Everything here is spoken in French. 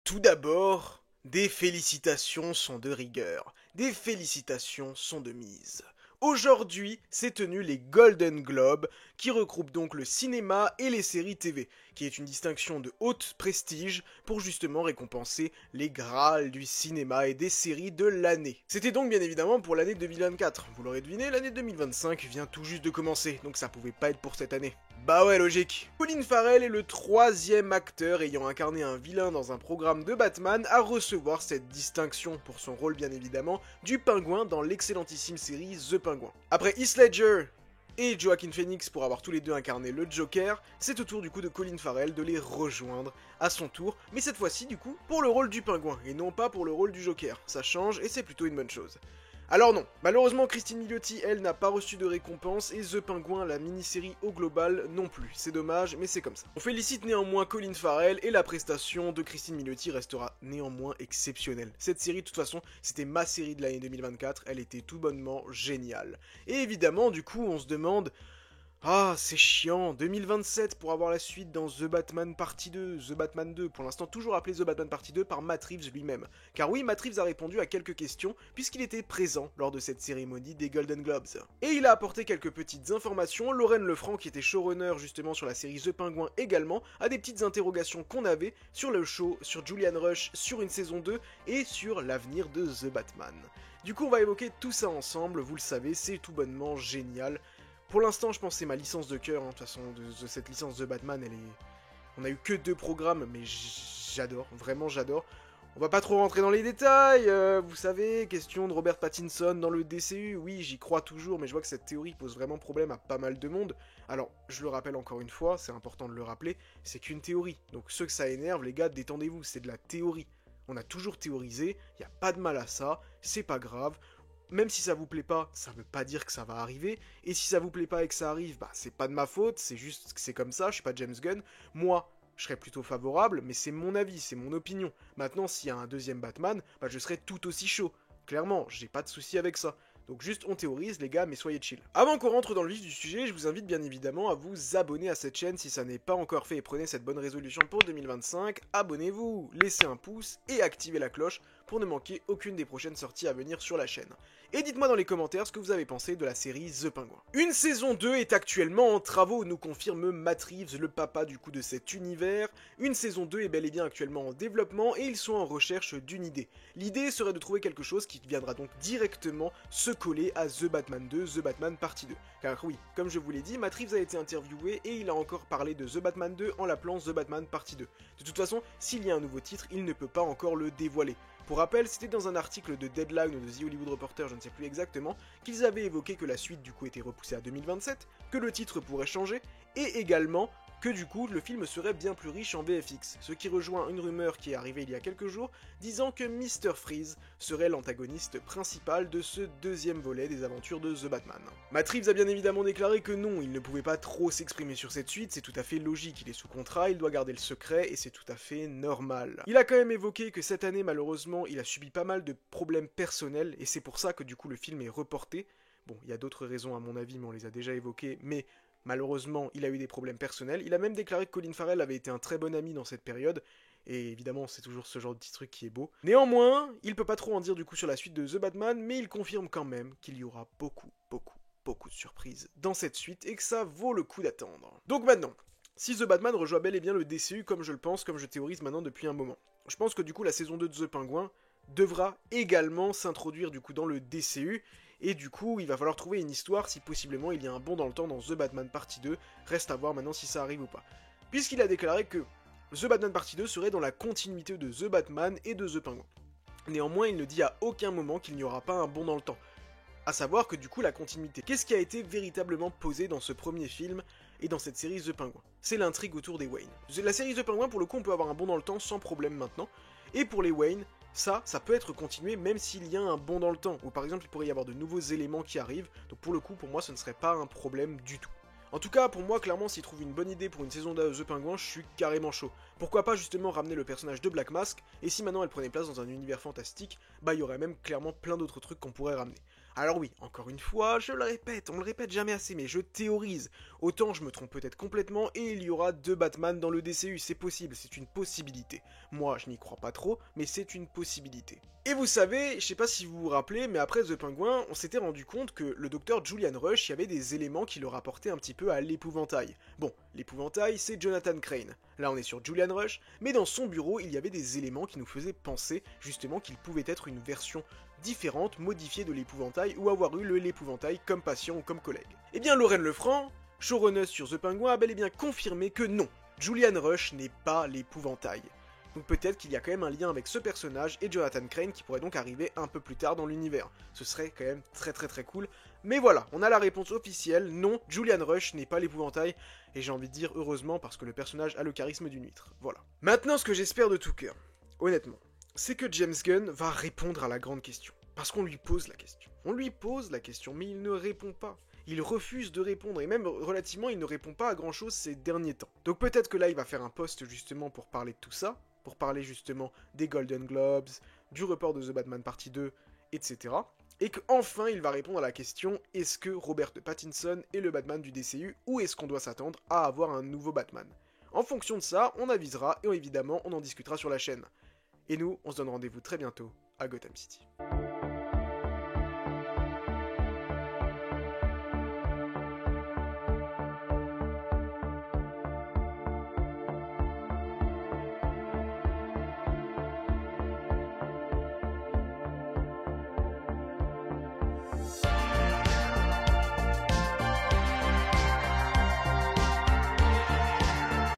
Tout d'abord, des félicitations sont de rigueur, des félicitations sont de mise. Aujourd'hui, s'est tenu les Golden Globes, qui regroupent donc le cinéma et les séries TV, qui est une distinction de haute prestige pour justement récompenser les Graals du cinéma et des séries de l'année. C'était donc bien évidemment pour l'année 2024. Vous l'aurez deviné, l'année 2025 vient tout juste de commencer, donc ça pouvait pas être pour cette année. Bah ouais, logique. Colin Farrell est le troisième acteur ayant incarné un vilain dans un programme de Batman à recevoir cette distinction pour son rôle bien évidemment du pingouin dans l'excellentissime série The Penguin. Après Heath Ledger et Joaquin Phoenix pour avoir tous les deux incarné le Joker, c'est au tour du coup de Colin Farrell de les rejoindre à son tour, mais cette fois-ci du coup pour le rôle du pingouin et non pas pour le rôle du Joker. Ça change et c'est plutôt une bonne chose. Alors non, malheureusement Christine Milioti, elle, n'a pas reçu de récompense et The Penguin, la mini-série au global, non plus. C'est dommage, mais c'est comme ça. On félicite néanmoins Colin Farrell et la prestation de Christine Milioti restera néanmoins exceptionnelle. Cette série, de toute façon, c'était ma série de l'année 2024, elle était tout bonnement géniale. Et évidemment, du coup, on se demande... Ah, c'est chiant, 2027 pour avoir la suite dans The Batman Partie 2, The Batman 2, pour l'instant toujours appelé The Batman Partie 2 par Matt Reeves lui-même. Car oui, Matt Reeves a répondu à quelques questions, puisqu'il était présent lors de cette cérémonie des Golden Globes. Et il a apporté quelques petites informations, Lorraine Lefranc, qui était showrunner justement sur la série The Penguin également, a des petites interrogations qu'on avait sur le show, sur Julian Rush, sur une saison 2, et sur l'avenir de The Batman. Du coup, on va évoquer tout ça ensemble, vous le savez, c'est tout bonnement génial. Pour l'instant, je pense que c'est ma licence de cœur, de toute façon, de cette licence de Batman, elle est... On a eu que 2 programmes, mais j'adore, vraiment j'adore. On va pas trop rentrer dans les détails, vous savez, question de Robert Pattinson dans le DCU, oui, j'y crois toujours, mais je vois que cette théorie pose vraiment problème à pas mal de monde. Alors, je le rappelle encore une fois, c'est important de le rappeler, c'est qu'une théorie. Donc ceux que ça énerve, les gars, détendez-vous, c'est de la théorie. On a toujours théorisé, y a pas de mal à ça, c'est pas grave. Même si ça vous plaît pas, ça veut pas dire que ça va arriver, et si ça vous plaît pas et que ça arrive, bah c'est pas de ma faute, c'est juste que c'est comme ça, je suis pas James Gunn. Moi, je serais plutôt favorable, mais c'est mon avis, c'est mon opinion. Maintenant, s'il y a un deuxième Batman, bah je serais tout aussi chaud. Clairement, j'ai pas de souci avec ça. Donc juste on théorise les gars, mais soyez chill. Avant qu'on rentre dans le vif du sujet, je vous invite bien évidemment à vous abonner à cette chaîne si ça n'est pas encore fait et prenez cette bonne résolution pour 2025. Abonnez-vous, laissez un pouce et activez la cloche pour ne manquer aucune des prochaines sorties à venir sur la chaîne. Et dites-moi dans les commentaires ce que vous avez pensé de la série The Penguin. Une saison 2 est actuellement en travaux, nous confirme Matt Reeves, le papa du coup de cet univers. Une saison 2 est bel et bien actuellement en développement et ils sont en recherche d'une idée. L'idée serait de trouver quelque chose qui viendra donc directement se coller à The Batman 2, The Batman Partie 2. Car oui, comme je vous l'ai dit, Matt Reeves a été interviewé et il a encore parlé de The Batman 2 en l'appelant The Batman Partie 2. De toute façon, s'il y a un nouveau titre, il ne peut pas encore le dévoiler. Pour rappel, c'était dans un article de Deadline ou de The Hollywood Reporter, je ne sais plus exactement, qu'ils avaient évoqué que la suite du coup était repoussée à 2027, que le titre pourrait changer, et également que du coup le film serait bien plus riche en VFX, ce qui rejoint une rumeur qui est arrivée il y a quelques jours, disant que Mr. Freeze serait l'antagoniste principal de ce deuxième volet des aventures de The Batman. Matt Reeves a bien évidemment déclaré que non, il ne pouvait pas trop s'exprimer sur cette suite, c'est tout à fait logique, il est sous contrat, il doit garder le secret, et c'est tout à fait normal. Il a quand même évoqué que cette année, malheureusement, il a subi pas mal de problèmes personnels, et c'est pour ça que du coup le film est reporté. Bon, il y a d'autres raisons à mon avis, mais on les a déjà évoquées, mais malheureusement, il a eu des problèmes personnels. Il a même déclaré que Colin Farrell avait été un très bon ami dans cette période, et évidemment, c'est toujours ce genre de petit truc qui est beau. Néanmoins, il peut pas trop en dire du coup sur la suite de The Batman, mais il confirme quand même qu'il y aura beaucoup de surprises dans cette suite, et que ça vaut le coup d'attendre. Donc maintenant, si The Batman rejoint bel et bien le DCU comme je le pense, comme je théorise maintenant depuis un moment, je pense que du coup la saison 2 de The Penguin devra également s'introduire du coup dans le DCU, et du coup, il va falloir trouver une histoire si possiblement il y a un bond dans le temps dans The Batman Partie 2. Reste à voir maintenant si ça arrive ou pas. Puisqu'il a déclaré que The Batman Partie 2 serait dans la continuité de The Batman et de The Penguin. Néanmoins, il ne dit à aucun moment qu'il n'y aura pas un bond dans le temps. À savoir que du coup, la continuité. Qu'est-ce qui a été véritablement posé dans ce premier film et dans cette série The Penguin? C'est l'intrigue autour des Wayne. La série The Penguin, pour le coup, on peut avoir un bond dans le temps sans problème maintenant. Et pour les Wayne, ça peut être continué même s'il y a un bond dans le temps, ou par exemple il pourrait y avoir de nouveaux éléments qui arrivent, donc pour le coup pour moi ce ne serait pas un problème du tout. En tout cas, pour moi, clairement, s'ils trouvent une bonne idée pour une saison de The Penguin, je suis carrément chaud. Pourquoi pas justement ramener le personnage de Black Mask, et si maintenant elle prenait place dans un univers fantastique, bah il y aurait même clairement plein d'autres trucs qu'on pourrait ramener. Alors oui, encore une fois, je le répète, on le répète jamais assez, mais je théorise. Autant je me trompe peut-être complètement et il y aura 2 Batman dans le DCU, c'est possible, c'est une possibilité. Moi, je n'y crois pas trop, mais c'est une possibilité. Et vous savez, je sais pas si vous vous rappelez, mais après The Penguin, on s'était rendu compte que le docteur Julian Rush, il y avait des éléments qui le rapportaient un petit peu à l'épouvantail. Bon, l'épouvantail, c'est Jonathan Crane. Là, on est sur Julian Rush, mais dans son bureau, il y avait des éléments qui nous faisaient penser justement qu'il pouvait être une version différente, modifiée de l'épouvantail, ou avoir eu l'épouvantail comme patient ou comme collègue. Eh bien, Lorraine Lefranc, showrunner sur The Penguin, a bel et bien confirmé que non, Julian Rush n'est pas l'épouvantail. Donc peut-être qu'il y a quand même un lien avec ce personnage et Jonathan Crane qui pourrait donc arriver un peu plus tard dans l'univers. Ce serait quand même très cool. Mais voilà, on a la réponse officielle, non, Julian Rush n'est pas l'épouvantail, et j'ai envie de dire heureusement parce que le personnage a le charisme d'une huître. Voilà. Maintenant, ce que j'espère de tout cœur, honnêtement, c'est que James Gunn va répondre à la grande question. Parce qu'on lui pose la question. On lui pose la question, mais il ne répond pas. Il refuse de répondre, et même relativement, il ne répond pas à grand chose ces derniers temps. Donc peut-être que là, il va faire un post justement pour parler de tout ça, pour parler justement des Golden Globes, du report de The Batman Partie 2, etc. Et qu'enfin, il va répondre à la question, est-ce que Robert Pattinson est le Batman du DCU, ou est-ce qu'on doit s'attendre à avoir un nouveau Batman? En fonction de ça, on avisera, et évidemment, on en discutera sur la chaîne. Et nous, on se donne rendez-vous très bientôt à Gotham City.